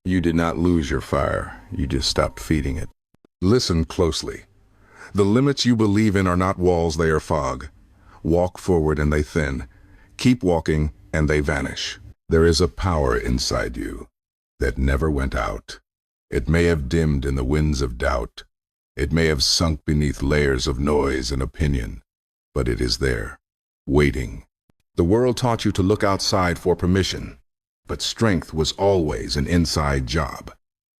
You did not lose your fire, you just stopped feeding it. Listen closely. The limits you believe in are not walls, they are fog. Walk forward and they thin. Keep walking and they vanish. There is a power inside you that never went out. It may have dimmed in the winds of doubt. It may have sunk beneath layers of noise and opinion, but it is there, waiting. The world taught you to look outside for permission, but strength was always an inside job.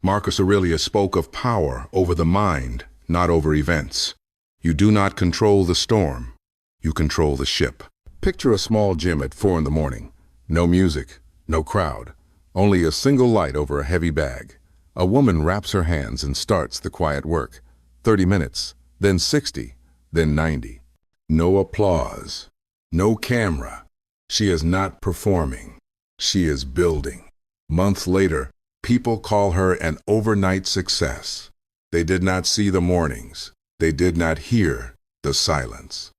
Marcus Aurelius spoke of power over the mind, not over events. You do not control the storm, you control the ship. Picture a small gym at 4 in the morning. No music, no crowd, only a single light over a heavy bag. A woman wraps her hands and starts the quiet work. 30 minutes, then 60, then 90. No applause, no camera. She is not performing. She is building. Months later, people call her an overnight success. They did not see the mornings. They did not hear the silence.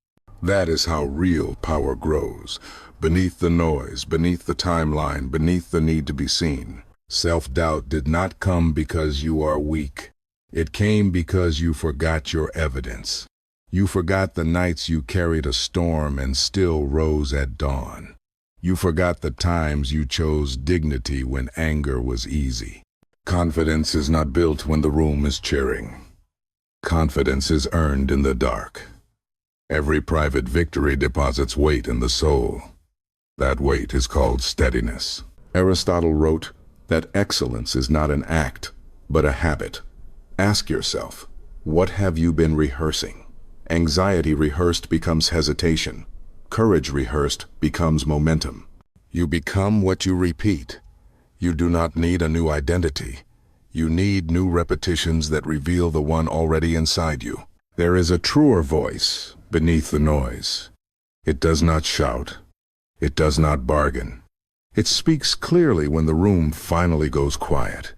That is how real power grows. Beneath the noise, beneath the timeline, beneath the need to be seen. Self-doubt did not come because you are weak. It came because you forgot your evidence. You forgot the nights you carried a storm and still rose at dawn. You forgot the times you chose dignity when anger was easy. Confidence is not built when the room is cheering. Confidence is earned in the dark. Every private victory deposits weight in the soul. That weight is called steadiness. Aristotle wrote that excellence is not an act, but a habit. Ask yourself, what have you been rehearsing? Anxiety rehearsed becomes hesitation. Courage rehearsed becomes momentum. You become what you repeat. You do not need a new identity. You need new repetitions that reveal the one already inside you. There is a truer voice beneath the noise. It does not shout. It does not bargain. It speaks clearly when the room finally goes quiet.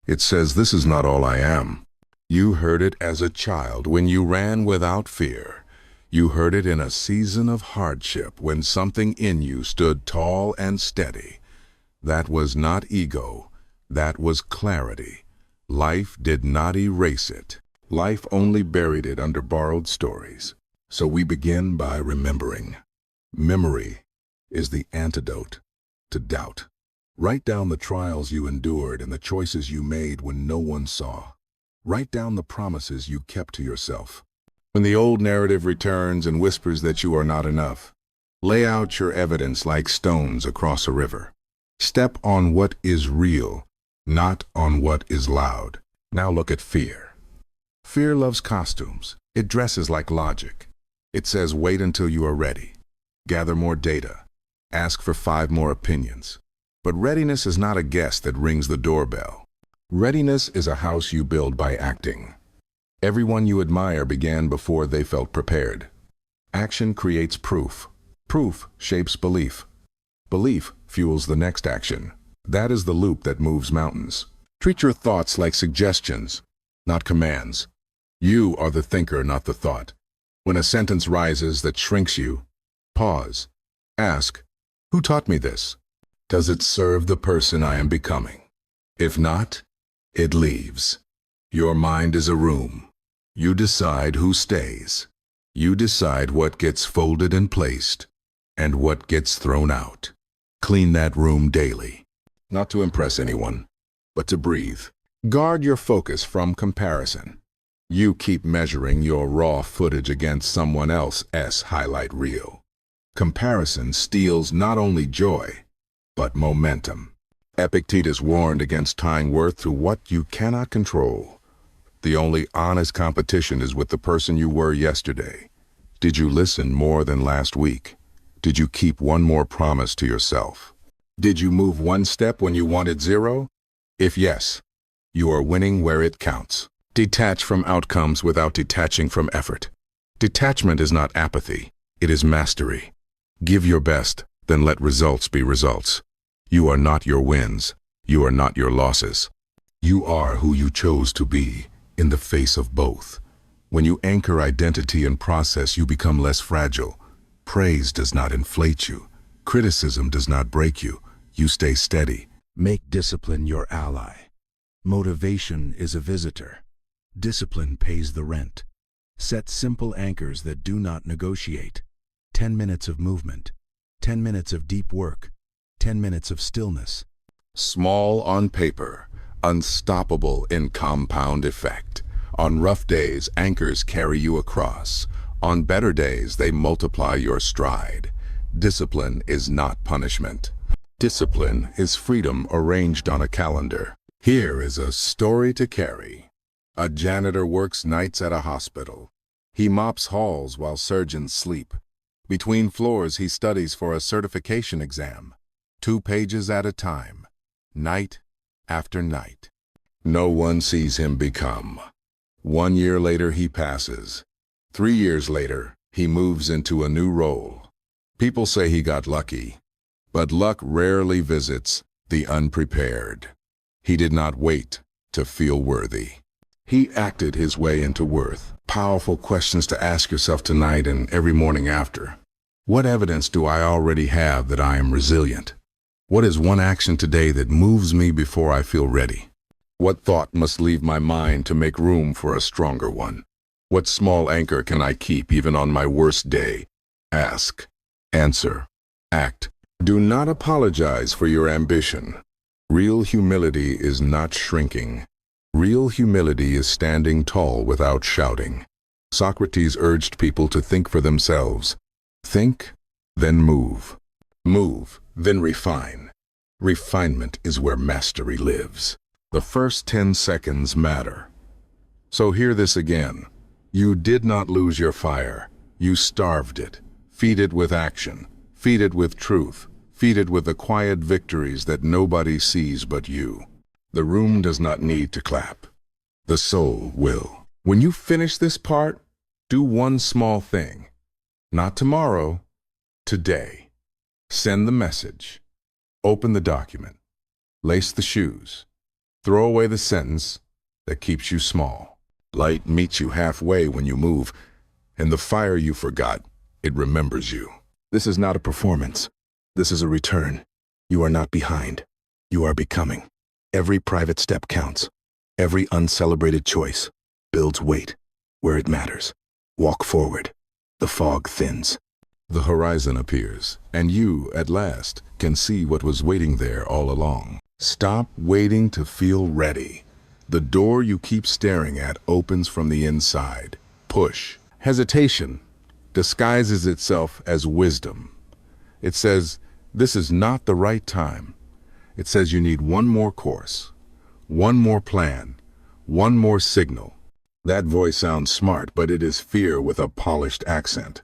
It says, "This is not all I am." You heard it as a child when you ran without fear. You heard it in a season of hardship when something in you stood tall and steady. That was not ego. That was clarity. Life did not erase it. Life only buried it under borrowed stories. So we begin by remembering. Memory is the antidote to doubt. Write down the trials you endured and the choices you made when no one saw. Write down the promises you kept to yourself. When the old narrative returns and whispers that you are not enough, lay out your evidence like stones across a river. Step on what is real, not on what is loud. Now look at fear. Fear loves costumes. It dresses like logic. It says, wait until you are ready. Gather more data. Ask for 5 more opinions. But readiness is not a guest that rings the doorbell. Readiness is a house you build by acting. Everyone you admire began before they felt prepared. Action creates proof. Proof shapes belief. Belief fuels the next action. That is the loop that moves mountains. Treat your thoughts like suggestions, not commands. You are the thinker, not the thought. When a sentence rises that shrinks you, pause. Ask, who taught me this? Does it serve the person I am becoming? If not, it leaves. Your mind is a room. You decide who stays. You decide what gets folded and placed, and what gets thrown out. Clean that room daily. Not to impress anyone, but to breathe. Guard your focus from comparison. You keep measuring your raw footage against someone else's highlight reel. Comparison steals not only joy, but momentum. Epictetus warned against tying worth to what you cannot control. The only honest competition is with the person you were yesterday. Did you listen more than last week? Did you keep one more promise to yourself? Did you move one step when you wanted 0? If yes, you are winning where it counts. Detach from outcomes without detaching from effort. Detachment is not apathy, it is mastery. Give your best, then let results be results. You are not your wins. You are not your losses. You are who you chose to be in the face of both. When you anchor identity and process, you become less fragile. Praise does not inflate you. Criticism does not break you. You stay steady. Make discipline your ally. Motivation is a visitor. Discipline pays the rent. Set simple anchors that do not negotiate. 10 minutes of movement. 10 minutes of deep work. 10 minutes of stillness. Small on paper, unstoppable in compound effect. On rough days, anchors carry you across. On better days, they multiply your stride. Discipline is not punishment. Discipline is freedom arranged on a calendar. Here is a story to carry. A janitor works nights at a hospital. He mops halls while surgeons sleep. Between floors, he studies for a certification exam. 2 pages at a time, night after night. No one sees him become. 1 year later, he passes. 3 years later, he moves into a new role. People say he got lucky, but luck rarely visits the unprepared. He did not wait to feel worthy. He acted his way into worth. Powerful questions to ask yourself tonight and every morning after. What evidence do I already have that I am resilient? What is one action today that moves me before I feel ready? What thought must leave my mind to make room for a stronger one? What small anchor can I keep even on my worst day? Ask, answer, act. Do not apologize for your ambition. Real humility is not shrinking. Real humility is standing tall without shouting. Socrates urged people to think for themselves. Think, then move. Move, then refine. Refinement is where mastery lives. The first 10 seconds matter. So hear this again. You did not lose your fire. You starved it. Feed it with action. Feed it with truth. Feed it with the quiet victories that nobody sees but you. The room does not need to clap. The soul will. When you finish this part, do one small thing. Not tomorrow, today. Send the message. Open the document. Lace the shoes. Throw away the sentence that keeps you small. Light meets you halfway when you move, and the fire you forgot, it remembers you. This is not a performance. This is a return. You are not behind. You are becoming. Every private step counts. Every uncelebrated choice builds weight where it matters. Walk forward. The fog thins. The horizon appears, and you, at last, can see what was waiting there all along. Stop waiting to feel ready. The door you keep staring at opens from the inside. Push. Hesitation disguises itself as wisdom. It says, this is not the right time. It says you need one more course, one more plan, one more signal. That voice sounds smart, but it is fear with a polished accent.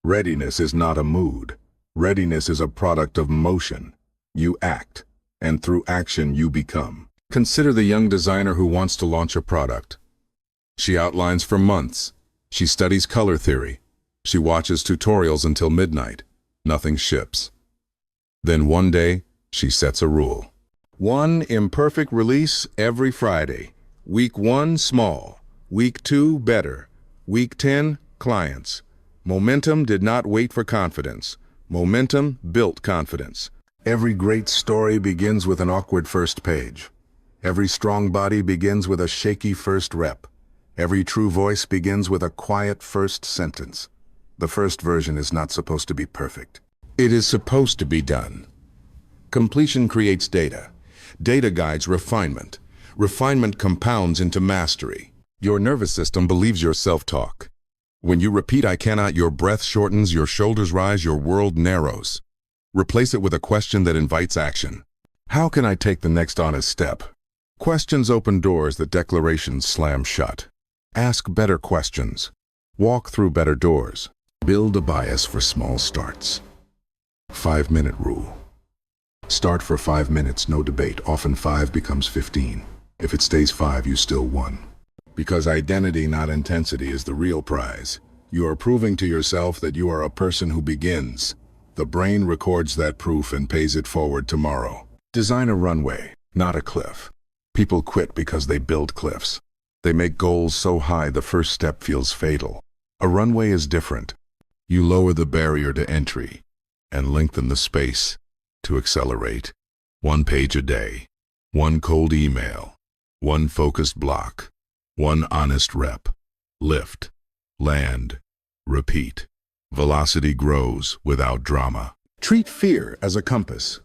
Readiness is not a mood. Readiness is a product of motion. You act, and through action you become. Consider the young designer who wants to launch a product. She outlines for months. She studies color theory. She watches tutorials until midnight. Nothing ships. Then one day, she sets a rule. 1 imperfect release every Friday. Week 1, small. Week 2, better. Week 10, clients. Momentum did not wait for confidence. Momentum built confidence. Every great story begins with an awkward first page. Every strong body begins with a shaky first rep. Every true voice begins with a quiet first sentence. The first version is not supposed to be perfect. It is supposed to be done. Completion creates data. Data guides refinement. Refinement compounds into mastery. Your nervous system believes your self-talk. When you repeat, I cannot, your breath shortens, your shoulders rise, your world narrows. Replace it with a question that invites action. How can I take the next honest step? Questions open doors that declarations slam shut. Ask better questions. Walk through better doors. Build a bias for small starts. 5-minute rule. Start for 5 minutes, no debate. Often 5 becomes 15. If it stays 5, you still won. Because identity, not intensity, is the real prize. You are proving to yourself that you are a person who begins. The brain records that proof and pays it forward tomorrow. Design a runway, not a cliff. People quit because they build cliffs. They make goals so high the first step feels fatal. A runway is different. You lower the barrier to entry and lengthen the space to accelerate. 1 page a day, 1 cold email, One focused block. One honest rep. Lift. Land. Repeat. Velocity grows without drama. Treat fear as a compass.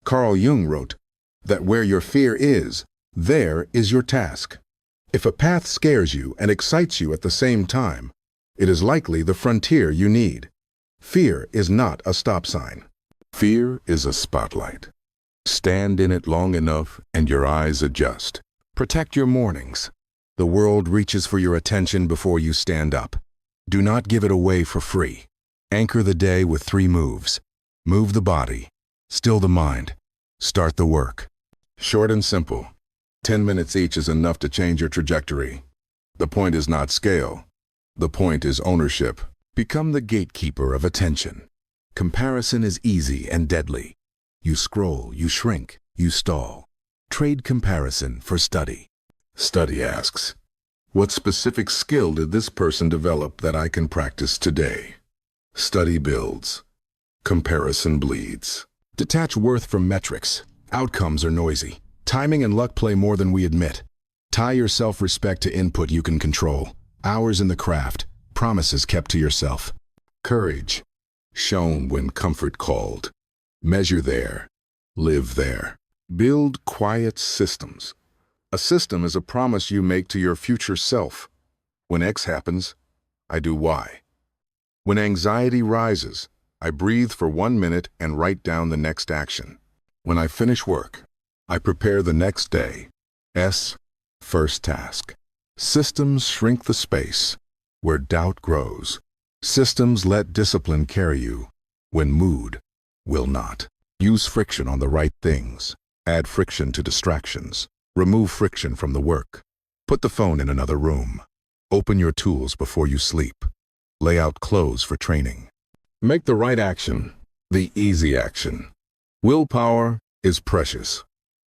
Carl Jung wrote that where your fear is, there is your task. If a path scares you and excites you at the same time, it is likely the frontier you need. Fear is not a stop sign. Fear is a spotlight. Stand in it long enough and your eyes adjust. Protect your mornings. The world reaches for your attention before you stand up. Do not give it away for free. Anchor the day with 3 moves. Move the body. Still the mind. Start the work. Short and simple. 10 minutes each is enough to change your trajectory. The point is not scale. The point is ownership. Become the gatekeeper of attention. Comparison is easy and deadly. You scroll, you shrink, you stall. Trade comparison for study. Study asks, what specific skill did this person develop that I can practice today? Study builds. Comparison bleeds. Detach worth from metrics. Outcomes are noisy. Timing and luck play more than we admit. Tie your self-respect to input you can control. Hours in the craft. Promises kept to yourself. Courage. Shown when comfort called. Measure there. Live there. Build quiet systems. A system is a promise you make to your future self. When X happens, I do Y. When anxiety rises, I breathe for 1 minute and write down the next action. When I finish work, I prepare the next day. S. First task. Systems shrink the space where doubt grows. Systems let discipline carry you when mood will not. Use friction on the right things. Add friction to distractions. Remove friction from the work. Put the phone in another room. Open your tools before you sleep. Lay out clothes for training. Make the right action, the easy action. Willpower is precious.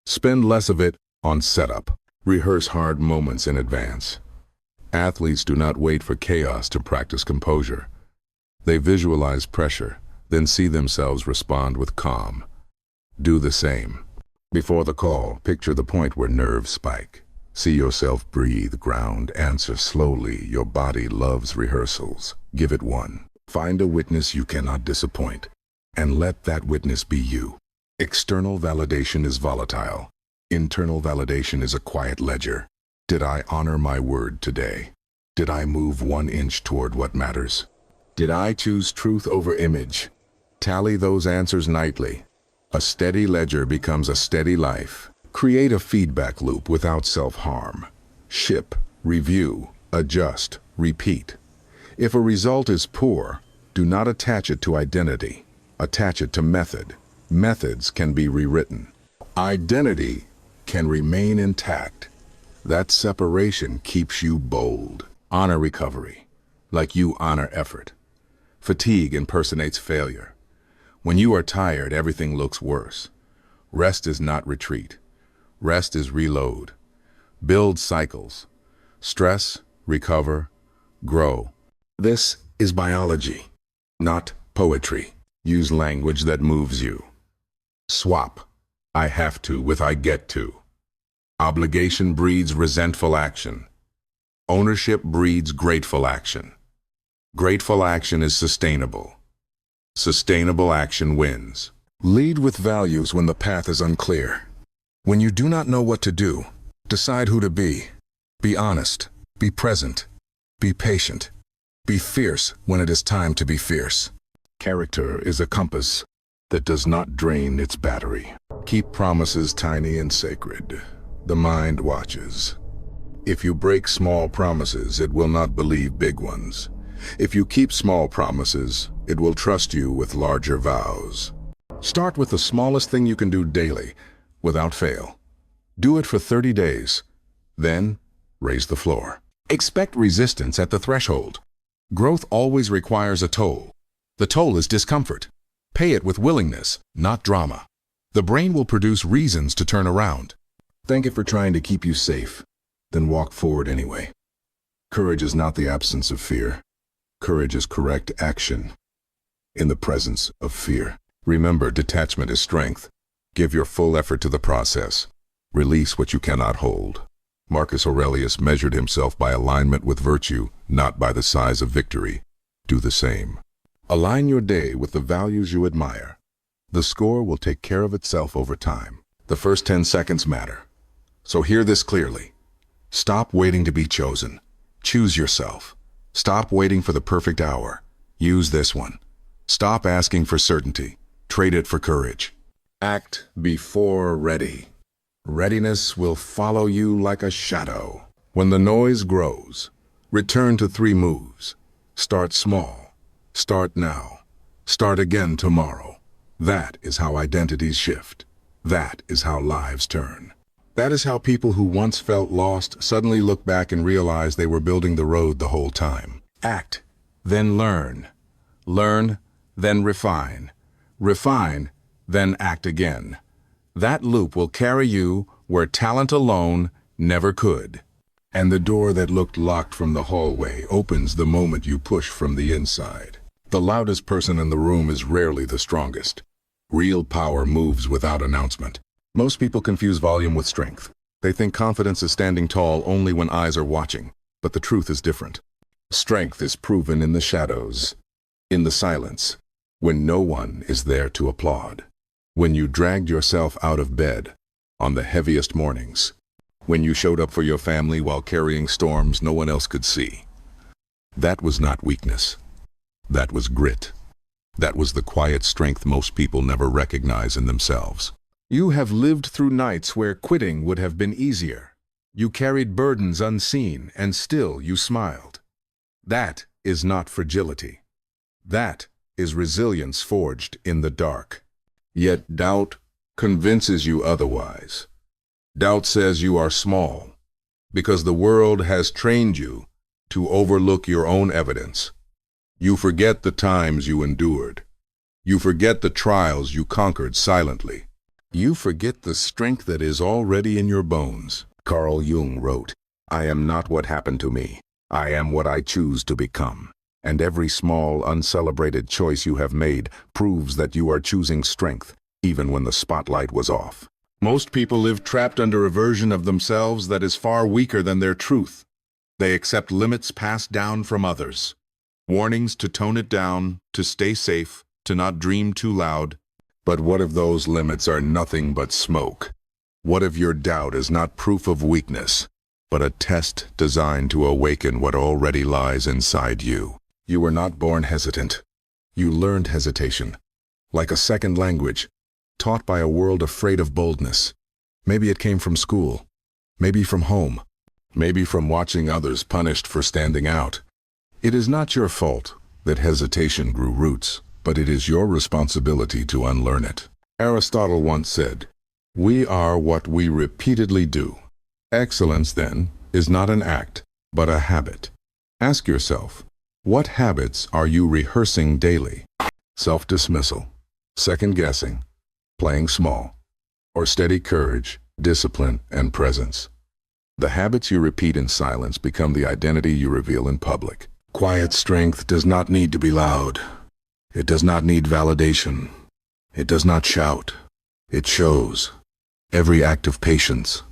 Spend less of it on setup. Rehearse hard moments in advance. Athletes do not wait for chaos to practice composure. They visualize pressure, then see themselves respond with calm. Do the same. Before the call, picture the point where nerves spike. See yourself breathe, ground, answer slowly. Your body loves rehearsals. Give it one. Find a witness you cannot disappoint, and let that witness be you. External validation is volatile. Internal validation is a quiet ledger. Did I honor my word today? Did I move 1 inch toward what matters? Did I choose truth over image? Tally those answers nightly. A steady ledger becomes a steady life. Create a feedback loop without self-harm. Ship, review, adjust, repeat. If a result is poor, do not attach it to identity. Attach it to method. Methods can be rewritten. Identity can remain intact. That separation keeps you bold. Honor recovery, like you honor effort. Fatigue impersonates failure. When you are tired, everything looks worse. Rest is not retreat. Rest is reload. Build cycles. Stress, recover, grow. This is biology, not poetry. Use language that moves you. Swap I have to with I get to. Obligation breeds resentful action. Ownership breeds grateful action. Grateful action is sustainable. Sustainable action wins. Lead with values when the path is unclear. When you do not know what to do, decide who to be. Be honest. Be present. Be patient. Be fierce when it is time to be fierce. Character is a compass that does not drain its battery. Keep promises tiny and sacred. The mind watches. If you break small promises, it will not believe big ones. If you keep small promises, it will trust you with larger vows. Start with the smallest thing you can do daily, without fail. Do it for 30 days. Then, raise the floor. Expect resistance at the threshold. Growth always requires a toll. The toll is discomfort. Pay it with willingness, not drama. The brain will produce reasons to turn around. Thank it for trying to keep you safe, then walk forward anyway. Courage is not the absence of fear. Courage is correct action in the presence of fear. Remember, detachment is strength. Give your full effort to the process. Release what you cannot hold. Marcus Aurelius measured himself by alignment with virtue, not by the size of victory. Do the same. Align your day with the values you admire. The score will take care of itself over time. The first 10 seconds matter. So hear this clearly. Stop waiting to be chosen. Choose yourself. Stop waiting for the perfect hour. Use this one. Stop asking for certainty. Trade it for courage. Act before ready. Readiness will follow you like a shadow. When the noise grows, return to 3 moves. Start small. Start now. Start again tomorrow. That is how identities shift. That is how lives turn. That is how people who once felt lost suddenly look back and realize they were building the road the whole time. Act, then learn. Learn, then refine. Refine, then act again. That loop will carry you where talent alone never could. And the door that looked locked from the hallway opens the moment you push from the inside. The loudest person in the room is rarely the strongest. Real power moves without announcement. Most people confuse volume with strength. They think confidence is standing tall only when eyes are watching, but the truth is different. Strength is proven in the shadows, in the silence, when no one is there to applaud. When you dragged yourself out of bed on the heaviest mornings. When you showed up for your family while carrying storms no one else could see. That was not weakness. That was grit. That was the quiet strength most people never recognize in themselves. You have lived through nights where quitting would have been easier. You carried burdens unseen, and still you smiled. That is not fragility. That is resilience forged in the dark. Yet doubt convinces you otherwise. Doubt says you are small, because the world has trained you to overlook your own evidence. You forget the times you endured. You forget the trials you conquered silently. You forget the strength that is already in your bones. Carl Jung wrote, "I am not what happened to me. I am what I choose to become." And every small, uncelebrated choice you have made proves that you are choosing strength, even when the spotlight was off. Most people live trapped under a version of themselves that is far weaker than their truth. They accept limits passed down from others. Warnings to tone it down, to stay safe, to not dream too loud. But what if those limits are nothing but smoke? What if your doubt is not proof of weakness, but a test designed to awaken what already lies inside you? You were not born hesitant. You learned hesitation, like a second language, taught by a world afraid of boldness. Maybe it came from school, maybe from home, maybe from watching others punished for standing out. It is not your fault that hesitation grew roots, but it is your responsibility to unlearn it. Aristotle once said, "We are what we repeatedly do." Excellence, then, is not an act, but a habit. Ask yourself, what habits are you rehearsing daily? Self-dismissal, second-guessing, playing small, or steady courage, discipline, and presence. The habits you repeat in silence become the identity you reveal in public. Quiet strength does not need to be loud. It does not need validation. It does not shout. It shows. Every act of patience,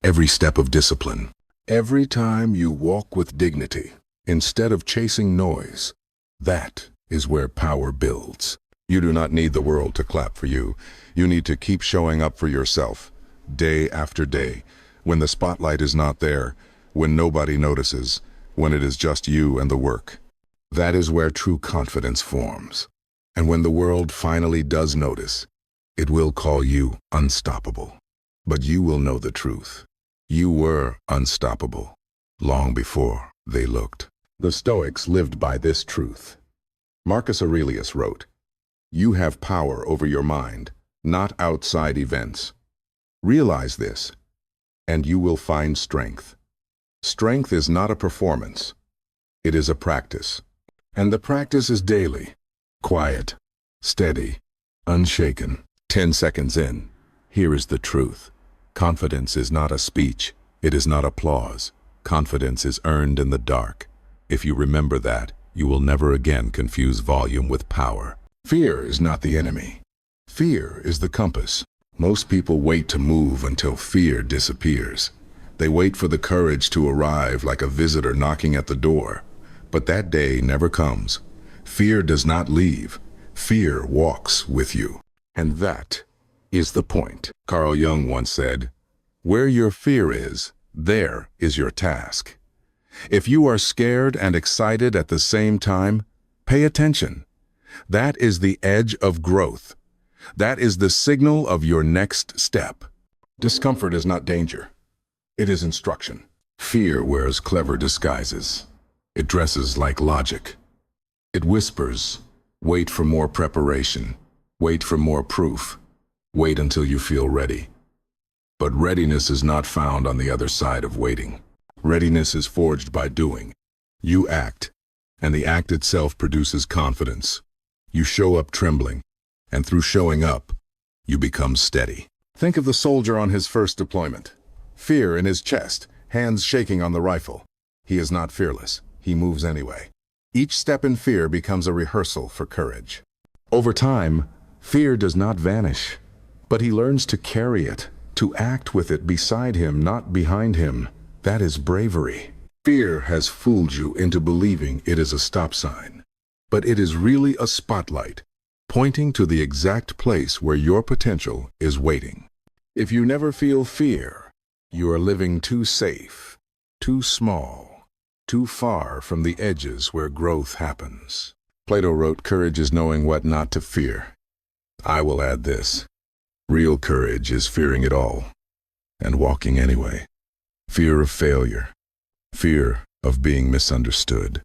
every step of discipline, every time you walk with dignity, instead of chasing noise, that is where power builds. You do not need the world to clap for you. You need to keep showing up for yourself, day after day, when the spotlight is not there, when nobody notices, when it is just you and the work. That is where true confidence forms. And when the world finally does notice, it will call you unstoppable. But you will know the truth. You were unstoppable, long before they looked. The Stoics lived by this truth. Marcus Aurelius wrote, "You have power over your mind, not outside events. Realize this, and you will find strength. Strength is not a performance. It is a practice. And the practice is daily, quiet, steady, unshaken." 10 seconds in, here is the truth. Confidence is not a speech. It is not applause. Confidence is earned in the dark. If you remember that, you will never again confuse volume with power. Fear is not the enemy. Fear is the compass. Most people wait to move until fear disappears. They wait for the courage to arrive like a visitor knocking at the door. But that day never comes. Fear does not leave. Fear walks with you. And that is the point. Carl Jung once said, "Where your fear is, there is your task." If you are scared and excited at the same time, pay attention. That is the edge of growth. That is the signal of your next step. Discomfort is not danger. It is instruction. Fear wears clever disguises. It dresses like logic. It whispers, "Wait for more preparation. Wait for more proof. Wait until you feel ready." But readiness is not found on the other side of waiting. Readiness is forged by doing. You act, and the act itself produces confidence. You show up trembling, and through showing up, you become steady. Think of the soldier on his first deployment. Fear in his chest, hands shaking on the rifle. He is not fearless. He moves anyway. Each step in fear becomes a rehearsal for courage. Over time, fear does not vanish, but he learns to carry it, to act with it beside him, not behind him. That is bravery. Fear has fooled you into believing it is a stop sign, but it is really a spotlight, pointing to the exact place where your potential is waiting. If you never feel fear, you are living too safe, too small, too far from the edges where growth happens. Plato wrote, "Courage is knowing what not to fear." I will add this. Real courage is fearing it all and walking anyway. Fear of failure, fear of being misunderstood,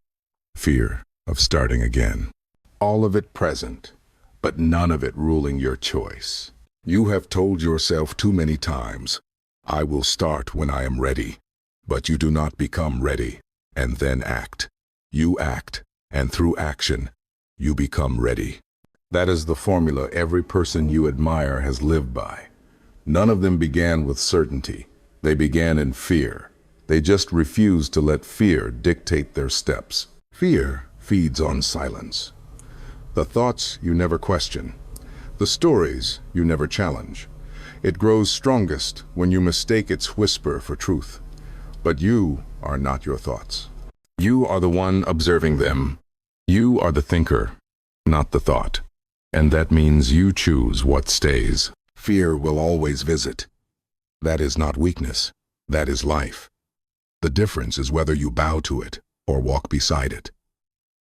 fear of starting again. All of it present, but none of it ruling your choice. You have told yourself too many times, "I will start when I am ready," but you do not become ready and then act. You act, and through action, you become ready. That is the formula every person you admire has lived by. None of them began with certainty. They began in fear. They just refused to let fear dictate their steps. Fear feeds on silence. The thoughts you never question. The stories you never challenge. It grows strongest when you mistake its whisper for truth. But you are not your thoughts. You are the one observing them. You are the thinker, not the thought. And that means you choose what stays. Fear will always visit. That is not weakness. That is life. The difference is whether you bow to it or walk beside it.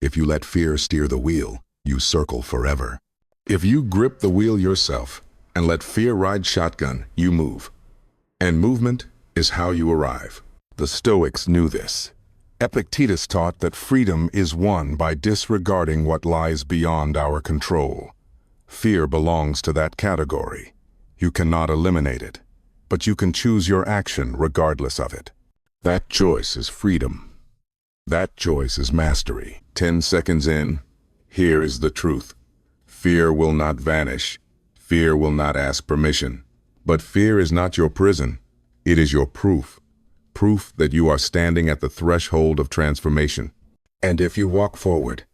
If you let fear steer the wheel, you circle forever. If you grip the wheel yourself and let fear ride shotgun, you move. And movement is how you arrive. The Stoics knew this. Epictetus taught that freedom is won by disregarding what lies beyond our control. Fear belongs to that category. You cannot eliminate it, but you can choose your action regardless of it. That choice is freedom. That choice is mastery. 10 seconds in, here is the truth. Fear will not vanish. Fear will not ask permission. But fear is not your prison. It is your proof. Proof that you are standing at the threshold of transformation. And if you walk forward,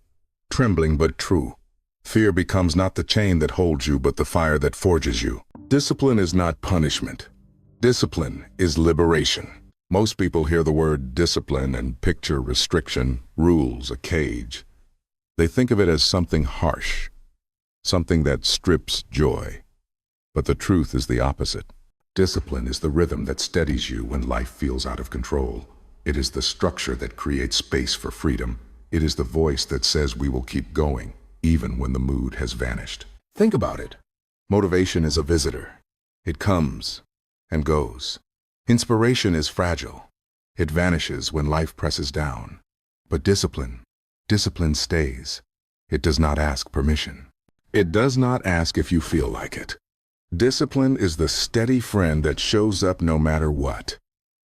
trembling but true, fear becomes not the chain that holds you, but the fire that forges you. Discipline is not punishment. Discipline is liberation. Most people hear the word discipline and picture restriction, rules, a cage. They think of it as something harsh, something that strips joy. But the truth is the opposite. Discipline is the rhythm that steadies you when life feels out of control. It is the structure that creates space for freedom. It is the voice that says we will keep going, even when the mood has vanished. Think about it. Motivation is a visitor. It comes and goes. Inspiration is fragile. It vanishes when life presses down. But discipline stays. It does not ask permission. It does not ask if you feel like it. Discipline is the steady friend that shows up no matter what.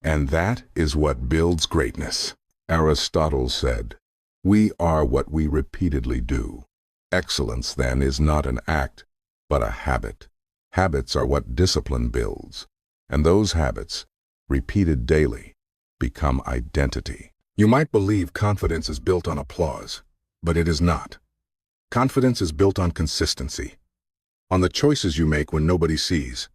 And that is what builds greatness. Aristotle said, "We are what we repeatedly do." Excellence, then, is not an act, but a habit. Habits are what discipline builds. And those habits, repeated daily, become identity. You might believe confidence is built on applause, but it is not. Confidence is built on consistency. On the choices you make when nobody sees.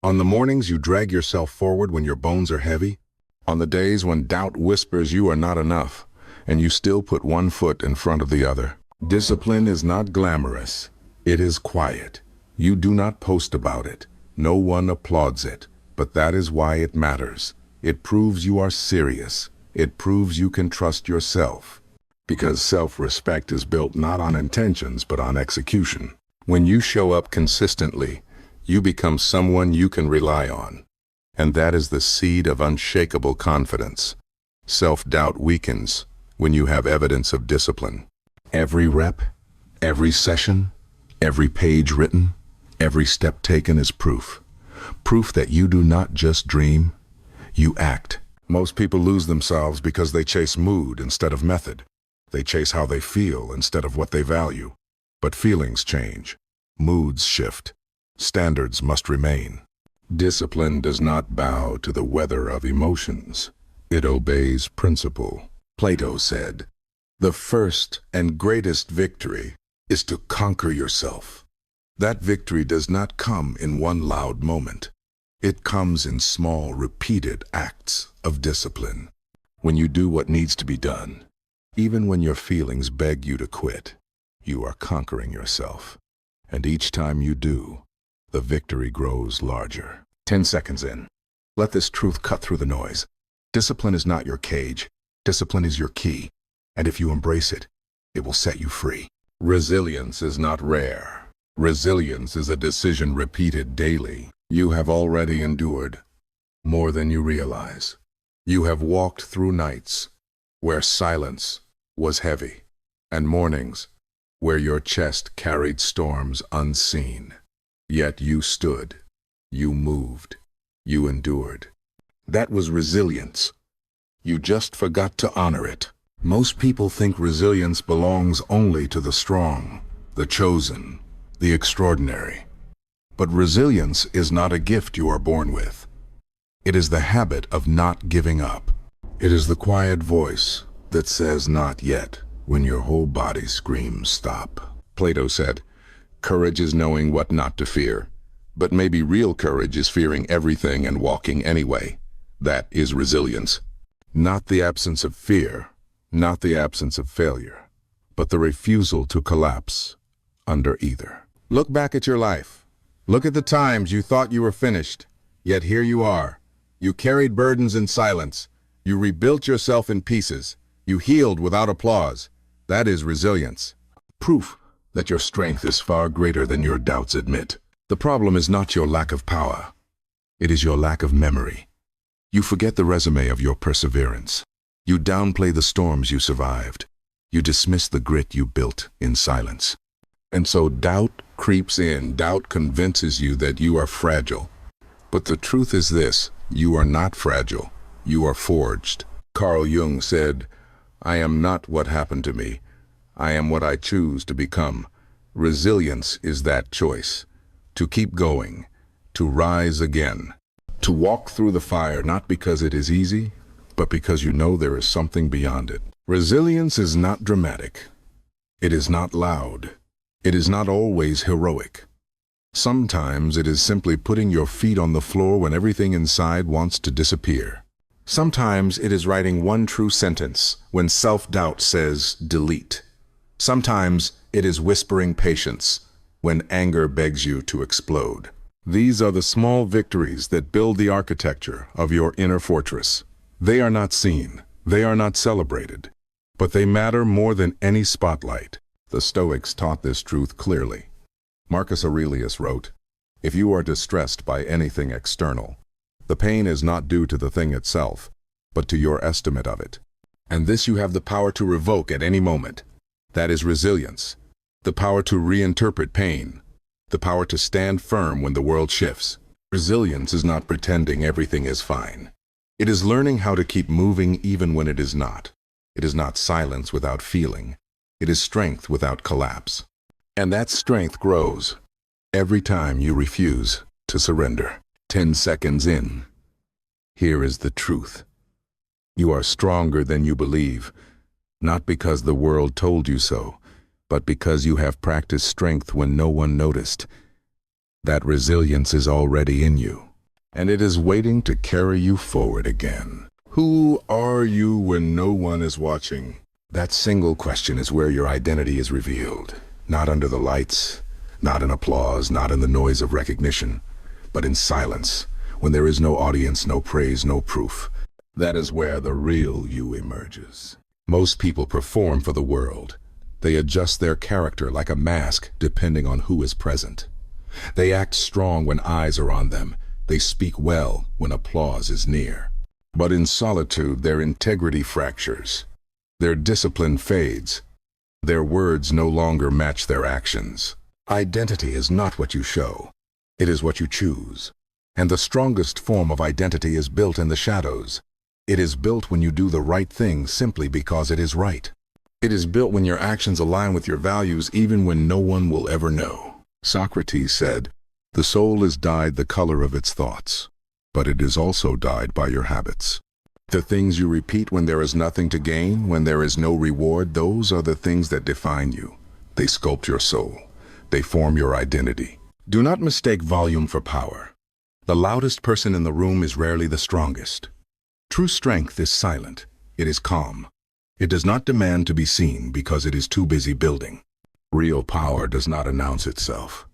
On the mornings you drag yourself forward when your bones are heavy. On the days when doubt whispers you are not enough, and you still put one foot in front of the other. Discipline is not glamorous. It is quiet. You do not post about it. No one applauds it. But that is why it matters. It proves you are serious. It proves you can trust yourself. Because self-respect is built not on intentions, but on execution. When you show up consistently, you become someone you can rely on. And that is the seed of unshakable confidence. Self-doubt weakens when you have evidence of discipline. Every rep, every session, every page written, every step taken is proof. Proof that you do not just dream, you act. Most people lose themselves because they chase mood instead of method. They chase how they feel instead of what they value. But feelings change. Moods shift. Standards must remain. Discipline does not bow to the weather of emotions. It obeys principle. Plato said, "The first and greatest victory is to conquer yourself." That victory does not come in one loud moment. It comes in small, repeated acts of discipline. When you do what needs to be done, even when your feelings beg you to quit, you are conquering yourself. And each time you do, the victory grows larger. 10 seconds in. Let this truth cut through the noise. Discipline is not your cage. Discipline is your key. And if you embrace it, it will set you free. Resilience is not rare. Resilience is a decision repeated daily. You have already endured more than you realize. You have walked through nights where silence was heavy, and mornings where your chest carried storms unseen. Yet you stood, you moved, you endured. That was resilience. You just forgot to honor it. Most people think resilience belongs only to the strong, the chosen, the extraordinary. But resilience is not a gift you are born with. It is the habit of not giving up. It is the quiet voice that says not yet when your whole body screams stop. Plato said, "Courage is knowing what not to fear, but maybe real courage is fearing everything and walking anyway." That is resilience. Not the absence of fear, not the absence of failure, but the refusal to collapse under either. Look back at your life. Look at the times you thought you were finished, yet here you are. You carried burdens in silence. You rebuilt yourself in pieces. You healed without applause. That is resilience. Proof that your strength is far greater than your doubts admit. The problem is not your lack of power. It is your lack of memory. You forget the resume of your perseverance. You downplay the storms you survived. You dismiss the grit you built in silence. And so doubt creeps in. Doubt convinces you that you are fragile. But the truth is this: you are not fragile. You are forged. Carl Jung said, "I am not what happened to me. I am what I choose to become." Resilience is that choice. To keep going. To rise again. To walk through the fire not because it is easy, but because you know there is something beyond it. Resilience is not dramatic. It is not loud. It is not always heroic. Sometimes it is simply putting your feet on the floor when everything inside wants to disappear. Sometimes it is writing one true sentence when self-doubt says delete. Sometimes it is whispering patience when anger begs you to explode. These are the small victories that build the architecture of your inner fortress. They are not seen, they are not celebrated, but they matter more than any spotlight. The Stoics taught this truth clearly. Marcus Aurelius wrote, "If you are distressed by anything external, the pain is not due to the thing itself, but to your estimate of it. And this you have the power to revoke at any moment." That is resilience. The power to reinterpret pain. The power to stand firm when the world shifts. Resilience is not pretending everything is fine. It is learning how to keep moving even when it is not. It is not silence without feeling. It is strength without collapse. And that strength grows every time you refuse to surrender. 10 seconds in. Here is the truth. You are stronger than you believe, not because the world told you so, but because you have practiced strength when no one noticed. That resilience is already in you, and it is waiting to carry you forward again. Who are you when no one is watching? That single question is where your identity is revealed. Not under the lights, not in applause, not in the noise of recognition, but in silence, when there is no audience, no praise, no proof. That is where the real you emerges. Most people perform for the world. They adjust their character like a mask depending on who is present. They act strong when eyes are on them. They speak well when applause is near. But in solitude, their integrity fractures. Their discipline fades. Their words no longer match their actions. Identity is not what you show. It is what you choose. And the strongest form of identity is built in the shadows. It is built when you do the right thing simply because it is right. It is built when your actions align with your values even when no one will ever know. Socrates said, "The soul is dyed the color of its thoughts, but it is also dyed by your habits." The things you repeat when there is nothing to gain, when there is no reward, those are the things that define you. They sculpt your soul. They form your identity. Do not mistake volume for power. The loudest person in the room is rarely the strongest. True strength is silent. It is calm. It does not demand to be seen because it is too busy building. Real power does not announce itself.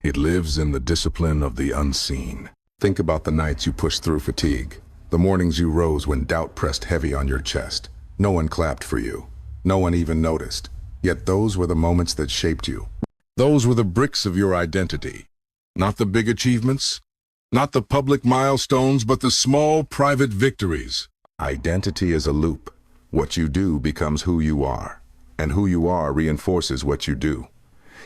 It lives in the discipline of the unseen. Think about the nights you pushed through fatigue. The mornings you rose when doubt pressed heavy on your chest. No one clapped for you. No one even noticed. Yet those were the moments that shaped you. Those were the bricks of your identity. Not the big achievements, not the public milestones, but the small private victories. Identity is a loop. What you do becomes who you are, and who you are reinforces what you do.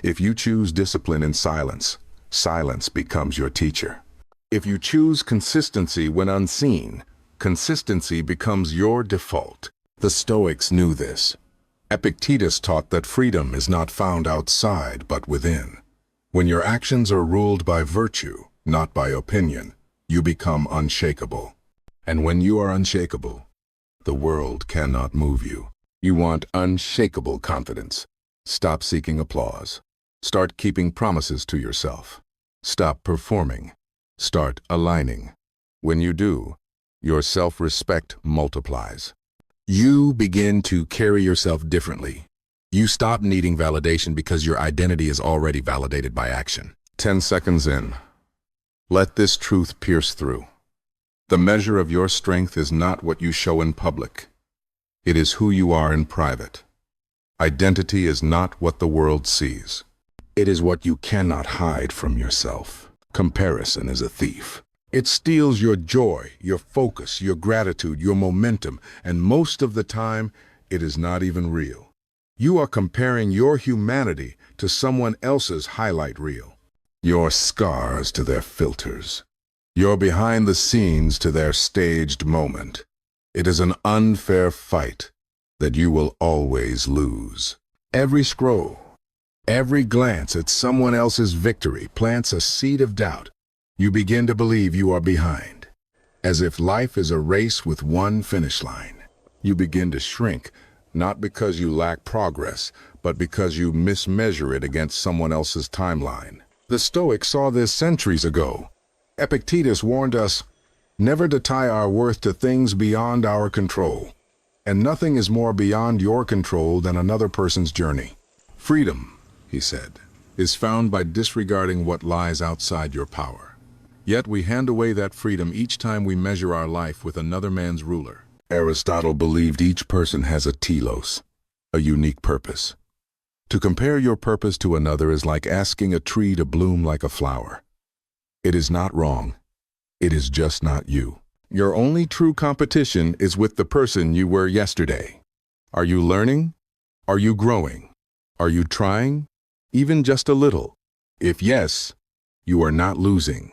If you choose discipline in silence, silence becomes your teacher. If you choose consistency when unseen, consistency becomes your default. The Stoics knew this. Epictetus taught that freedom is not found outside but within. When your actions are ruled by virtue, not by opinion, you become unshakable. And when you are unshakable, the world cannot move you. You want unshakable confidence. Stop seeking applause. Start keeping promises to yourself. Stop performing. Start aligning. When you do, your self-respect multiplies. You begin to carry yourself differently. You stop needing validation because your identity is already validated by action. 10 seconds in. Let this truth pierce through. The measure of your strength is not what you show in public. It is who you are in private. Identity is not what the world sees. It is what you cannot hide from yourself. Comparison is a thief. It steals your joy, your focus, your gratitude, your momentum, and most of the time, it is not even real. You are comparing your humanity to someone else's highlight reel. Your scars to their filters. Your behind the scenes to their staged moment. It is an unfair fight that you will always lose. Every scroll, every glance at someone else's victory plants a seed of doubt. You begin to believe you are behind, as if life is a race with one finish line. You begin to shrink, not because you lack progress, but because you mismeasure it against someone else's timeline. The Stoics saw this centuries ago. Epictetus warned us never to tie our worth to things beyond our control. And nothing is more beyond your control than another person's journey. Freedom, he said, is found by disregarding what lies outside your power. Yet we hand away that freedom each time we measure our life with another man's ruler. Aristotle believed each person has a telos, a unique purpose. To compare your purpose to another is like asking a tree to bloom like a flower. It is not wrong. It is just not you. Your only true competition is with the person you were yesterday. Are you learning? Are you growing? Are you trying? Even just a little? If yes, you are not losing.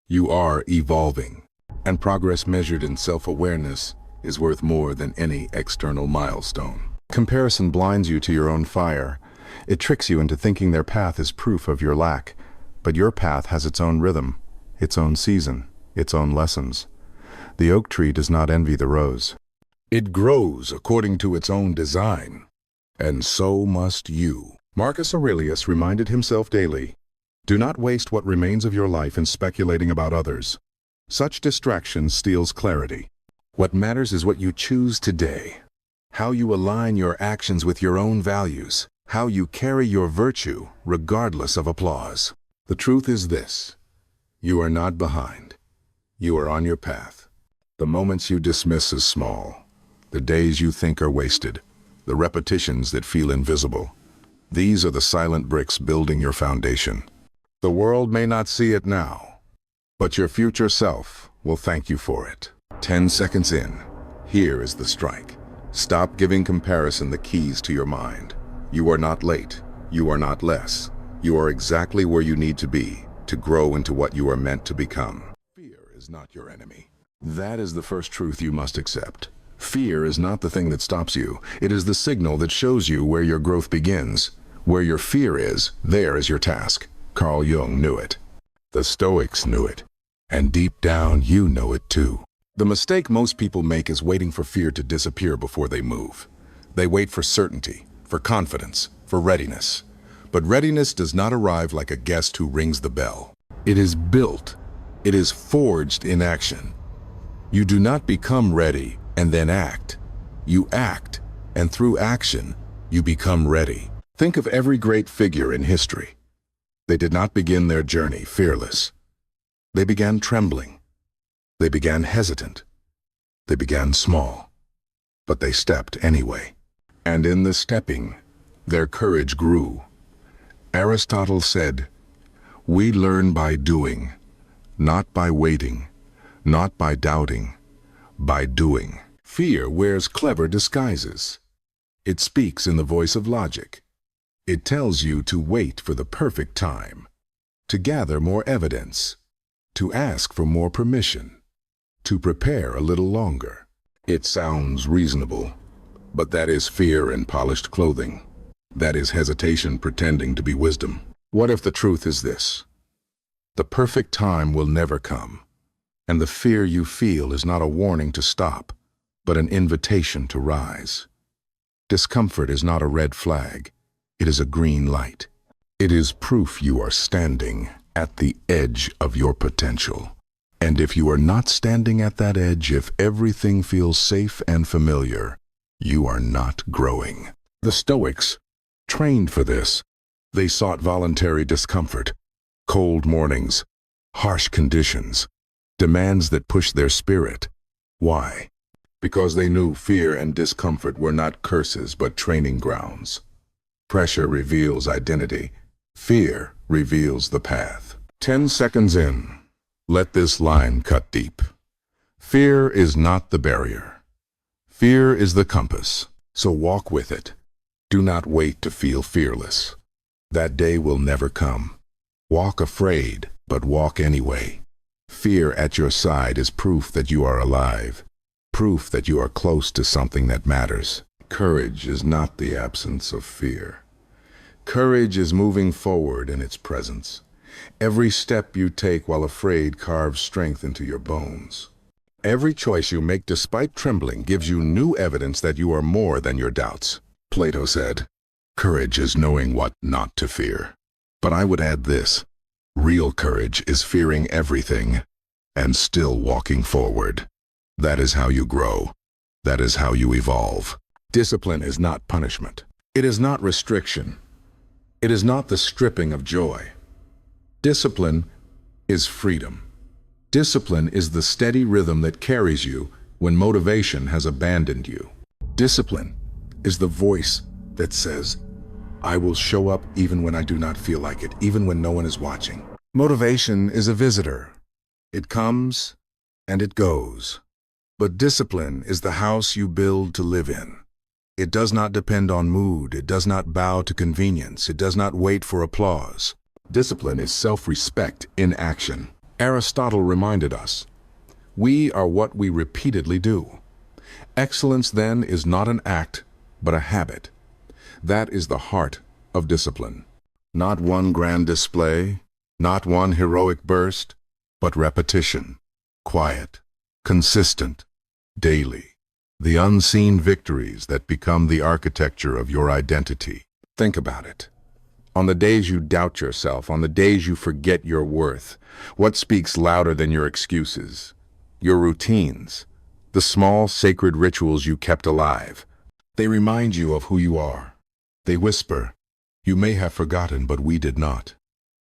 You are evolving. And progress measured in self-awareness is worth more than any external milestone. Comparison blinds you to your own fire. It tricks you into thinking their path is proof of your lack. But your path has its own rhythm, its own season, its own lessons. The oak tree does not envy the rose. It grows according to its own design. And so must you. Marcus Aurelius reminded himself daily, do not waste what remains of your life in speculating about others. Such distraction steals clarity. What matters is what you choose today, how you align your actions with your own values, how you carry your virtue regardless of applause. The truth is this: you are not behind. You are on your path. The moments you dismiss as small, the days you think are wasted, the repetitions that feel invisible, these are the silent bricks building your foundation. The world may not see it now, but your future self will thank you for it. 10 seconds in, here is the strike. Stop giving comparison the keys to your mind. You are not late. You are not less. You are exactly where you need to be to grow into what you are meant to become. Fear is not your enemy. That is the first truth you must accept. Fear is not the thing that stops you. It is the signal that shows you where your growth begins. Where your fear is, there is your task. Carl Jung knew it. The Stoics knew it. And deep down, you know it too. The mistake most people make is waiting for fear to disappear before they move. They wait for certainty, for confidence, for readiness. But readiness does not arrive like a guest who rings the bell. It is built. It is forged in action. You do not become ready and then act. You act, and through action, you become ready. Think of every great figure in history. They did not begin their journey fearless. They began trembling. They began hesitant. They began small. But they stepped anyway. And in the stepping, their courage grew. Aristotle said, "We learn by doing, not by waiting, not by doubting, by doing." Fear wears clever disguises. It speaks in the voice of logic. It tells you to wait for the perfect time, to gather more evidence, to ask for more permission, to prepare a little longer. It sounds reasonable, but that is fear in polished clothing. That is hesitation pretending to be wisdom. What if the truth is this? The perfect time will never come, and the fear you feel is not a warning to stop, but an invitation to rise. Discomfort is not a red flag. It is a green light. It is proof you are standing at the edge of your potential. And if you are not standing at that edge, if everything feels safe and familiar, you are not growing. The Stoics trained for this. They sought voluntary discomfort, cold mornings, harsh conditions, demands that pushed their spirit. Why? Because they knew fear and discomfort were not curses but training grounds. Pressure reveals identity. Fear reveals the path. 10 seconds in. Let this line cut deep. Fear is not the barrier. Fear is the compass. So walk with it. Do not wait to feel fearless. That day will never come. Walk afraid, but walk anyway. Fear at your side is proof that you are alive. Proof that you are close to something that matters. Courage is not the absence of fear. Courage is moving forward in its presence. Every step you take while afraid carves strength into your bones. Every choice you make despite trembling gives you new evidence that you are more than your doubts. Plato said, "Courage is knowing what not to fear." But I would add this: real courage is fearing everything and still walking forward. That is how you grow. That is how you evolve. Discipline is not punishment. It is not restriction. It is not the stripping of joy. Discipline is freedom. Discipline is the steady rhythm that carries you when motivation has abandoned you. Discipline is the voice that says, "I will show up even when I do not feel like it, even when no one is watching." Motivation is a visitor. It comes and it goes. But discipline is the house you build to live in. It does not depend on mood. It does not bow to convenience. It does not wait for applause. Discipline is self-respect in action. Aristotle reminded us, we are what we repeatedly do. Excellence, then, is not an act, but a habit. That is the heart of discipline. Not one grand display, not one heroic burst, but repetition, quiet, consistent, daily. The unseen victories that become the architecture of your identity. Think about it. On the days you doubt yourself, on the days you forget your worth, what speaks louder than your excuses? Your routines, the small sacred rituals you kept alive. They remind you of who you are. They whisper, "You may have forgotten, but we did not.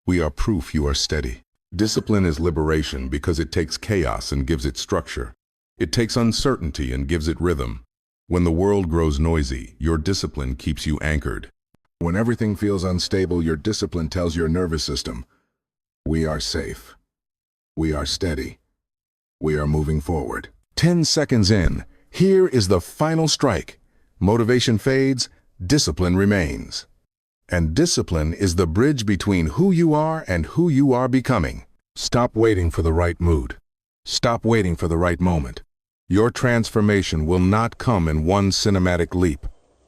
We are proof you are steady." Discipline is liberation because it takes chaos and gives it structure. It takes uncertainty and gives it rhythm. When the world grows noisy, your discipline keeps you anchored. When everything feels unstable, your discipline tells your nervous system, "We are safe. We are steady. We are moving forward." 10 seconds in, here is the final strike. Motivation fades, discipline remains. And discipline is the bridge between who you are and who you are becoming. Stop waiting for the right mood. Stop waiting for the right moment. Your transformation will not come in one cinematic leap.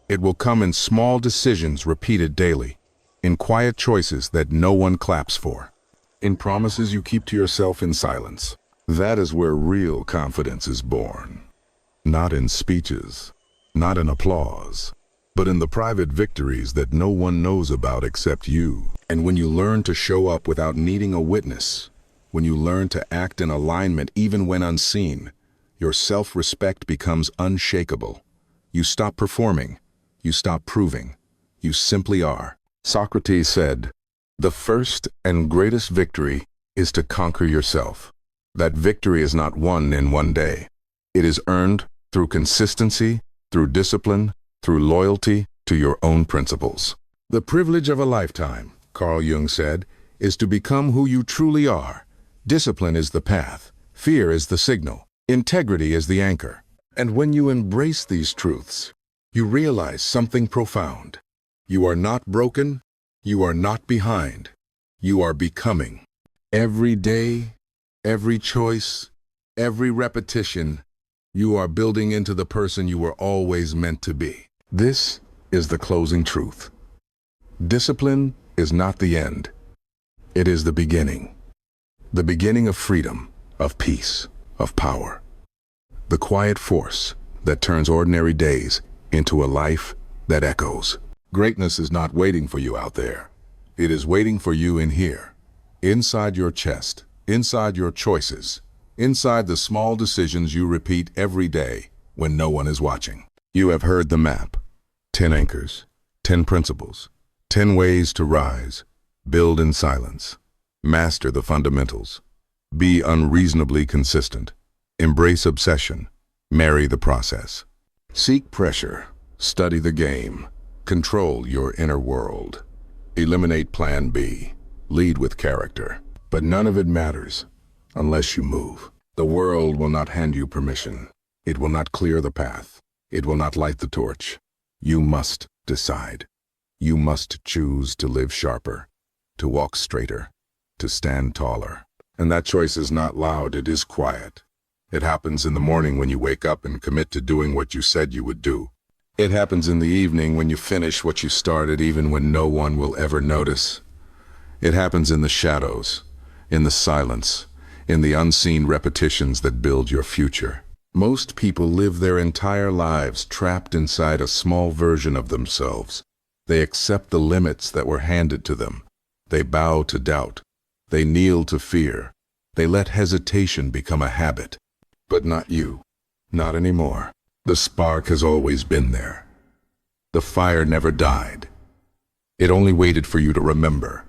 It will come in small decisions repeated daily, in quiet choices that no one claps for, in promises you keep to yourself in silence. That is where real confidence is born. Not in speeches, not in applause, but in the private victories that no one knows about except you. And when you learn to show up without needing a witness, when you learn to act in alignment even when unseen, your self-respect becomes unshakable. You stop performing. You stop proving. You simply are. Socrates said, "The first and greatest victory is to conquer yourself." That victory is not won in one day. It is earned through consistency, through discipline, through loyalty to your own principles. The privilege of a lifetime, Carl Jung said, is to become who you truly are. Discipline is the path. Fear is the signal. Integrity is the anchor. And when you embrace these truths, you realize something profound. You are not broken. You are not behind. You are becoming. Every day, every choice, every repetition, you are building into the person you were always meant to be. This is the closing truth. Discipline is not the end. It is the beginning. The beginning of freedom, of peace, of power. The quiet force that turns ordinary days into a life that echoes. Greatness is not waiting for you out there. It is waiting for you in here, inside your chest, inside your choices, inside the small decisions you repeat every day when no one is watching. You have heard the map. 10 anchors, 10 principles, 10 ways to rise, build in silence, master the fundamentals, be unreasonably consistent, embrace obsession, marry the process. Seek pressure, study the game, control your inner world, eliminate plan B, lead with character. But none of it matters unless you move. The world will not hand you permission. It will not clear the path. It will not light the torch. You must decide. You must choose to live sharper, to walk straighter, to stand taller. And that choice is not loud, it is quiet. It happens in the morning when you wake up and commit to doing what you said you would do. It happens in the evening when you finish what you started even when no one will ever notice. It happens in the shadows, in the silence, in the unseen repetitions that build your future. Most people live their entire lives trapped inside a small version of themselves. They accept the limits that were handed to them. They bow to doubt. They kneel to fear. They let hesitation become a habit. But not you. Not anymore. The spark has always been there. The fire never died. It only waited for you to remember.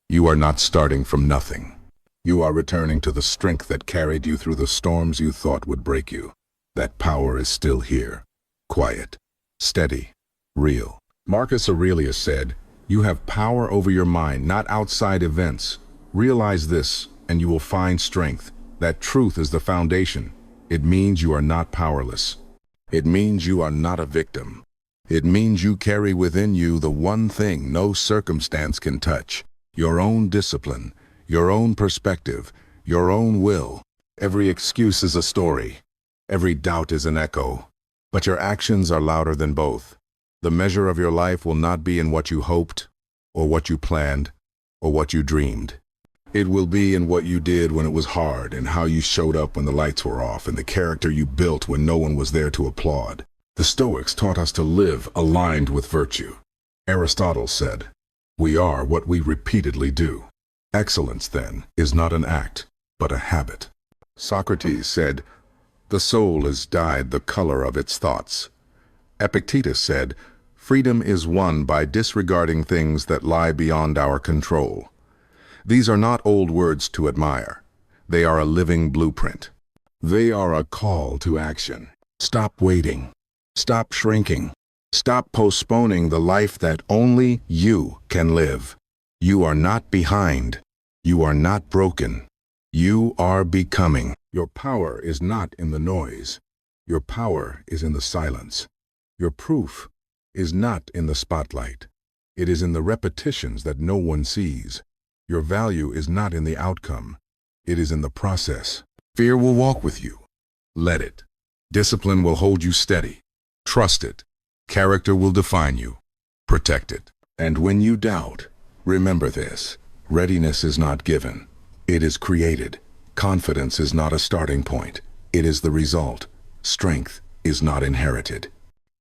You are not starting from nothing. You are returning to the strength that carried you through the storms you thought would break you. That power is still here. Quiet, steady, real. Marcus Aurelius said, "You have power over your mind, not outside events. Realize this, and you will find strength. That truth is the foundation. It means you are not powerless. It means you are not a victim. It means you carry within you the one thing no circumstance can touch. Your own discipline, your own perspective, your own will. Every excuse is a story. Every doubt is an echo. But your actions are louder than both. The measure of your life will not be in what you hoped, or what you planned, or what you dreamed. It will be in what you did when it was hard, and how you showed up when the lights were off, and the character you built when no one was there to applaud. The Stoics taught us to live aligned with virtue. Aristotle said, "We are what we repeatedly do." Excellence, then, is not an act, but a habit. Socrates said, The soul is dyed the color of its thoughts. Epictetus said, "Freedom is won by disregarding things that lie beyond our control." These are not old words to admire. They are a living blueprint. They are a call to action. Stop waiting. Stop shrinking. Stop postponing the life that only you can live. You are not behind. You are not broken. You are becoming. Your power is not in the noise. Your power is in the silence. Your proof is not in the spotlight. It is in the repetitions that no one sees. Your value is not in the outcome. It is in the process. Fear will walk with you. Let it. Discipline will hold you steady. Trust it. Character will define you. Protect it. And when you doubt, remember this: readiness is not given. It is created. Confidence is not a starting point. It is the result. Strength is not inherited.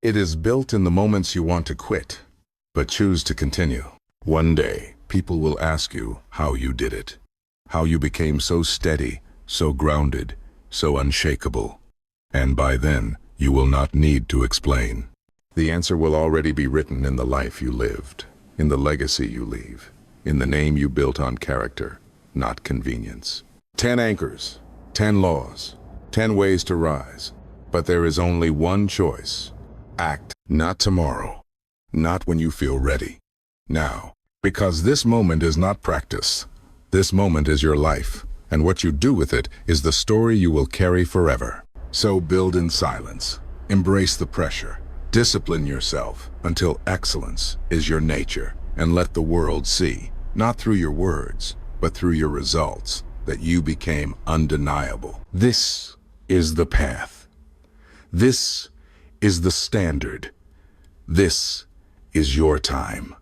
It is built in the moments you want to quit, but choose to continue. One day, people will ask you how you did it, how you became so steady, so grounded, so unshakable. And by then, you will not need to explain. The answer will already be written in the life you lived, in the legacy you leave, in the name you built on character, not convenience. 10 anchors, 10 laws, 10 ways to rise. But there is only one choice. Act, not tomorrow, not when you feel ready. Now, because this moment is not practice. This moment is your life, and what you do with it is the story you will carry forever. So build in silence. Embrace the pressure. Discipline yourself until excellence is your nature, and let the world see, not through your words, but through your results, that you became undeniable. This is the path. This is the standard. This is your time.